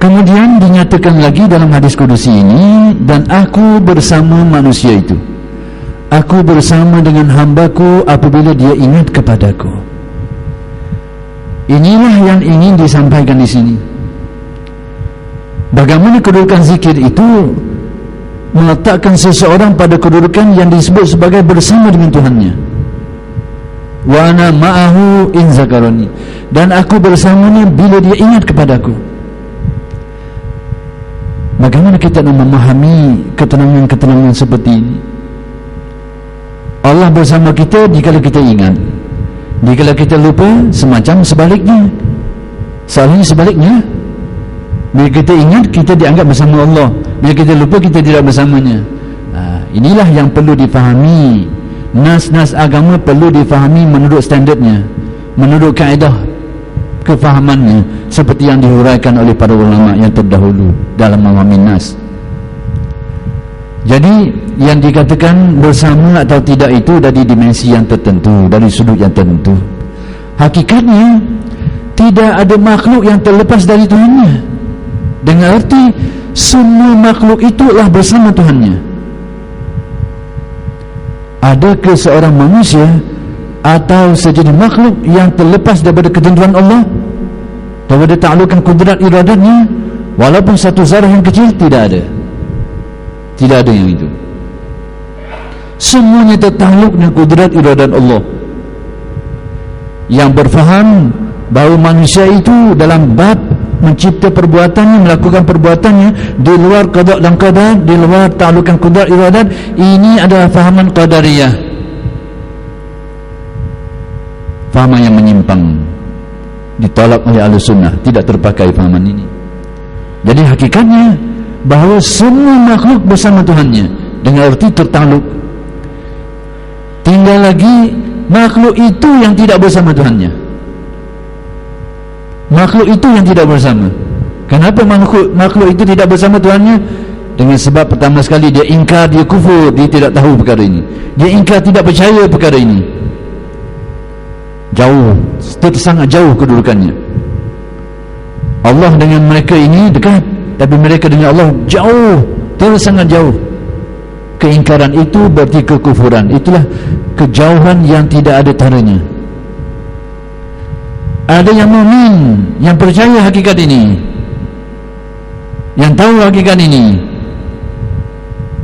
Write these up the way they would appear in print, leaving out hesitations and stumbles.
Kemudian dinyatakan lagi dalam hadis kudusi ini, dan aku bersama manusia itu, aku bersama dengan hambaku apabila dia ingat kepadaku. Inilah yang ingin disampaikan di sini. Bagaimana kedudukan zikir itu meletakkan seseorang pada kedudukan yang disebut sebagai bersama dengan Tuhannya. Wa ana ma'ahu in zakarani, dan aku bersamanya bila dia ingat kepadaku. Bagaimana kita nak memahami ketenangan-ketenangan seperti ini? Allah bersama kita dikala kita ingat, dikala kita lupa, semacam sebaliknya. Soalnya sebaliknya, bila kita ingat, kita dianggap bersama Allah, bila kita lupa, kita tidak bersamanya. Inilah yang perlu difahami. Nas-nas agama perlu difahami menurut standardnya, menurut kaedah kefahamannya, seperti yang dihuraikan oleh para ulama yang terdahulu dalam memahami nas. Jadi yang dikatakan bersama atau tidak itu dari dimensi yang tertentu, dari sudut yang tertentu. Hakikatnya tidak ada makhluk yang terlepas dari Tuhannya, dengan arti semua makhluk itulah bersama Tuhannya. Adakah seorang manusia atau sejenis makhluk yang terlepas daripada ketentuan Allah, daripada ta'alukan kudrat iradatnya, walaupun satu zarah yang kecil? Tidak ada. Tidak ada yang itu. Semuanya tertakluk dengan kudrat iradat Allah. Yang berfaham bahawa manusia itu dalam bab mencipta perbuatannya, melakukan perbuatannya di luar qada dan qadar, di luar ta'alukan kudrat iradat, ini adalah fahaman qadariyah, fahaman yang menyimpang, ditolak oleh Ahlussunnah, tidak terpakai fahaman ini. Jadi hakikatnya bahawa semua makhluk bersama Tuhannya, dengan arti tertakluk. Tinggal lagi makhluk itu yang tidak bersama Tuhannya. Makhluk itu yang tidak bersama. Kenapa makhluk itu tidak bersama Tuhannya? Dengan sebab pertama sekali dia ingkar, dia kufur, dia tidak tahu perkara ini. Dia ingkar, tidak percaya perkara ini. Jauh, sangat jauh kedudukannya. Allah dengan mereka ini dekat, tapi mereka dengan Allah jauh, sangat jauh. Keingkaran itu berarti kekufuran. Itulah kejauhan yang tidak ada taranya. Ada yang mukmin, yang percaya hakikat ini, yang tahu hakikat ini,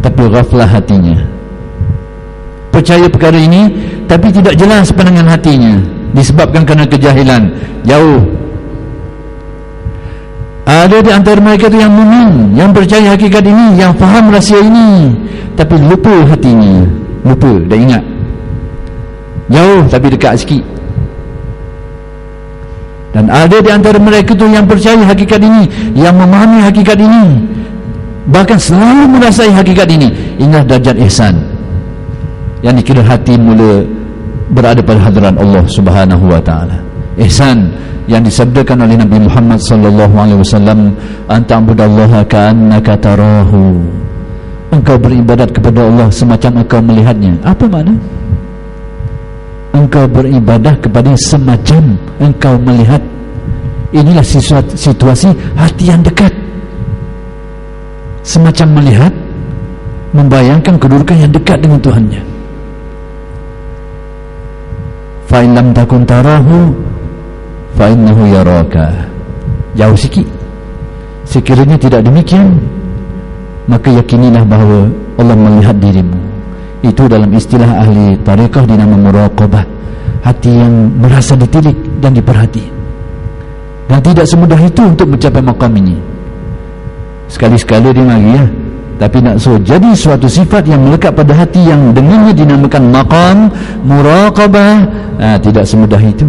tapi ghaflah hatinya. Percaya perkara ini, tapi tidak jelas pandangan hatinya, disebabkan kerana kejahilan, jauh. Ada di antara mereka itu yang mukmin, yang percaya hakikat ini, yang faham rahsia ini, tapi lupa hatinya, lupa, dah ingat. Jauh tapi dekat sikit. Dan ada di antara mereka itu yang percaya hakikat ini, yang memahami hakikat ini, bahkan selalu merasai hakikat ini. Inilah darjat ihsan, yang dikira hati mula berada pada hadirat Allah Subhanahu wa taala. Ihsan yang disabdakan oleh Nabi Muhammad sallallahu alaihi wasallam, anta'budallaha ka'annaka tarahu. Engkau beribadat kepada Allah semacam engkau melihatnya. Apa makna? Engkau beribadah kepada semacam engkau melihat. Inilah situasi hati yang dekat, semacam melihat, membayangkan kedudukan yang dekat dengan Tuhannya. Fa in lam takun tarahu fa innahu yaraka. Jauh sikit. Sekiranya tidak demikian, maka yakinilah bahawa Allah melihat dirimu. Itu dalam istilah ahli tariqah dinama muraqabah, hati yang merasa ditilik dan diperhati. Dan tidak semudah itu untuk mencapai maqam ini. Sekali-sekala dia mari ya, tapi nak suruh jadi suatu sifat yang melekat pada hati, yang dengannya dinamakan maqam muraqabah, tidak semudah itu.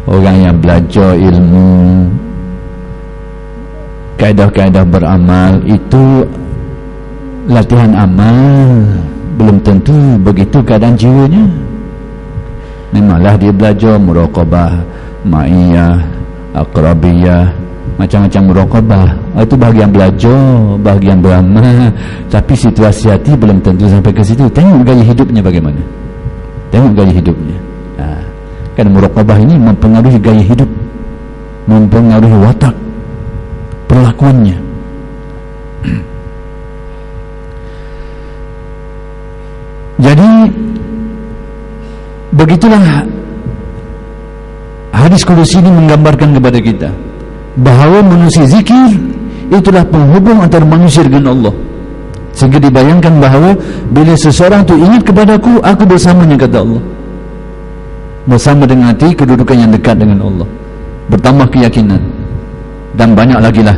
Orang yang belajar ilmu, kaedah-kaedah beramal, itu latihan amal, belum tentu begitu keadaan jiwanya. Memanglah dia belajar muraqabah, ma'iyah, aqrabiyah, macam-macam muraqabah. Itu bahagian belajar, bahagian beramal, tapi situasi hati belum tentu sampai ke situ. Tengok gaya hidupnya bagaimana. Tengok gaya hidupnya. Kan muraqabah ini mempengaruhi gaya hidup. mempengaruhi watak perlakuannya. Jadi begitulah hadis kudusi ini menggambarkan kepada kita bahawa manusia zikir itulah penghubung antara manusia dengan Allah, sehingga dibayangkan bahawa bila seseorang itu ingat kepadaku, aku bersamanya, kata Allah, bersama dengan hati kedudukan yang dekat dengan Allah, bertambah keyakinan. Dan banyak lagi lah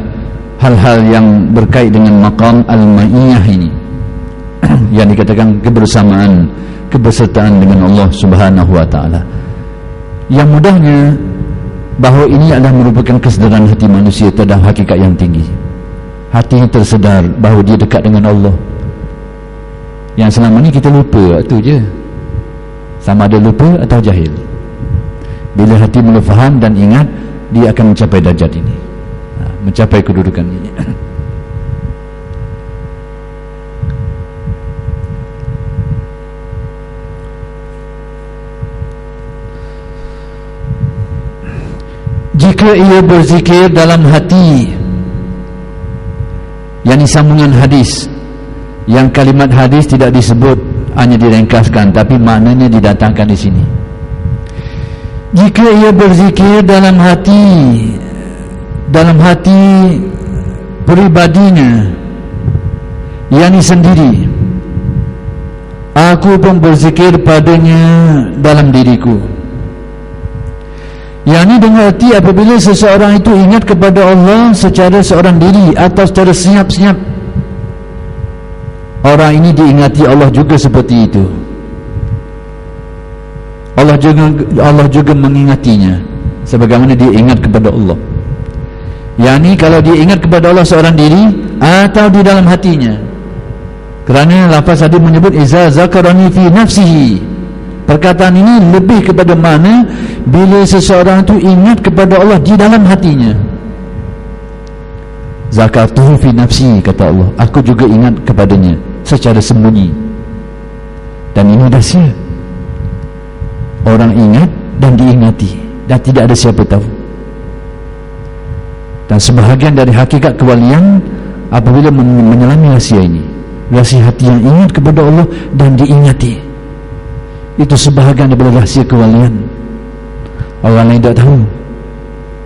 hal-hal yang berkait dengan maqam al-ma'iyah ini yang dikatakan kebersamaan, kebersertaan dengan Allah Subhanahu wa ta'ala. Yang mudahnya bahawa ini adalah merupakan kesedaran hati manusia terhadap hakikat yang tinggi. Hatinya tersedar bahawa dia dekat dengan Allah. Yang selama ni kita lupa, itu je. Sama ada lupa atau jahil. Bila hati mula faham dan ingat, dia akan mencapai darjat ini, mencapai kedudukan ini. Jika ia berzikir dalam hati, yakni sambungan hadis, yang kalimat hadis tidak disebut, hanya diringkaskan, tapi maknanya didatangkan di sini. Jika ia berzikir dalam hati peribadinya, yakni sendiri, aku pun berzikir padanya dalam diriku. Yang ini dengan arti apabila seseorang itu ingat kepada Allah secara seorang diri atau secara senyap-senyap, orang ini diingati Allah juga seperti itu. Allah juga mengingatinya sebagaimana dia ingat kepada Allah. Yang ini kalau dia ingat kepada Allah seorang diri atau di dalam hatinya. Kerana lafaz tadi menyebut iza zakarani fi nafsihi. Perkataan ini lebih kepada mana bila seseorang itu ingat kepada Allah di dalam hatinya. Zakartuhu fi nafsi, kata Allah, aku juga ingat kepadanya secara sembunyi. Dan ini rahsia. Orang ingat dan diingati, dan tidak ada siapa tahu. Dan sebahagian dari hakikat kewalian apabila menyelami rahsia ini, rahsia hati yang ingat kepada Allah dan diingati, itu sebahagian daripada rahsia kewalian. Orang lain tak tahu,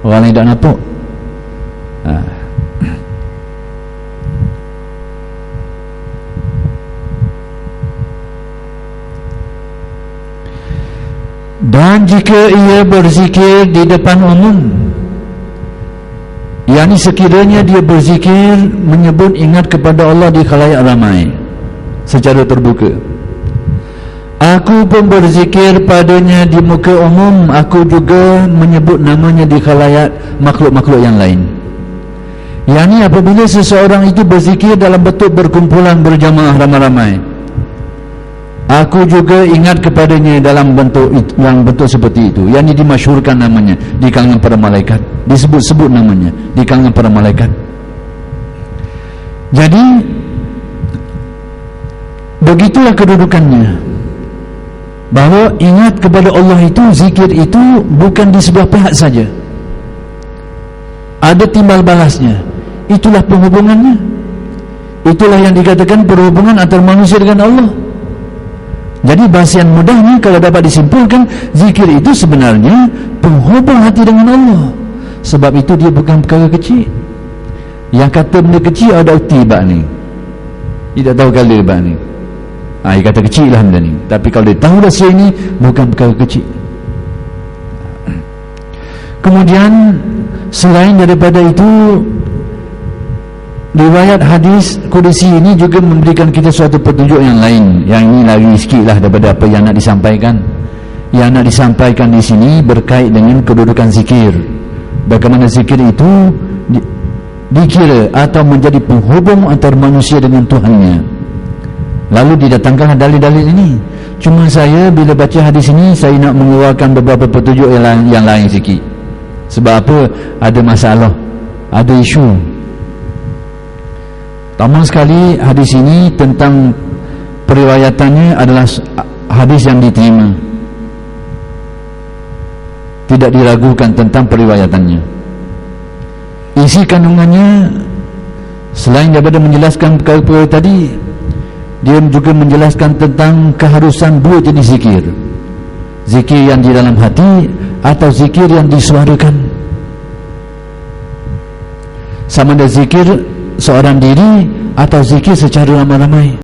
orang lain tak nampak. Dan jika ia berzikir di depan umum, yakni sekiranya dia berzikir menyebut ingat kepada Allah di khalayak ramai secara terbuka, aku pun berzikir padanya di muka umum, aku juga menyebut namanya di khalayak makhluk-makhluk yang lain. Yakni apabila seseorang itu berzikir dalam bentuk berkumpulan berjamaah ramai-ramai, aku juga ingat kepadanya dalam bentuk seperti itu. Yang ini dimasyhurkan namanya di kalangan para malaikat, disebut-sebut namanya di kalangan para malaikat. Jadi begitulah kedudukannya, bahawa ingat kepada Allah itu, zikir itu bukan di sebelah pihak saja, ada timbal balasnya. Itulah penghubungannya. Itulah yang dikatakan perhubungan antara manusia dengan Allah. Jadi bahasa yang mudahnya kalau dapat disimpulkan, zikir itu sebenarnya penghubung hati dengan Allah. Sebab itu dia bukan perkara kecil. Yang kata benda kecil ada uti bak ni, dia tak tahu kala bak ni. Dia kata kecil lah benda ni. Tapi kalau dia tahu rahsia ini, bukan perkara kecil. Kemudian selain daripada itu, riwayat hadis kudusi ini juga memberikan kita suatu petunjuk yang lain. Yang ini lagi sikit lah daripada apa yang nak disampaikan. Yang nak disampaikan di sini berkait dengan kedudukan zikir. Bagaimana zikir itu dikira atau menjadi penghubung antara manusia dengan Tuhannya. Lalu didatangkan dalil-dalil ini. Cuma saya bila baca hadis ini, saya nak mengeluarkan beberapa petunjuk yang lain sikit. Sebab apa? Ada masalah, ada isu. Pertama sekali, hadis ini tentang periwayatannya adalah hadis yang diterima, tidak diragukan tentang periwayatannya. isi kandungannya selain daripada menjelaskan perkara-perkara tadi, dia juga menjelaskan tentang keharusan dua jenis zikir. Zikir yang di dalam hati atau zikir yang disuarakan. Sama ada zikir seorang diri atau zikir secara ramai-ramai.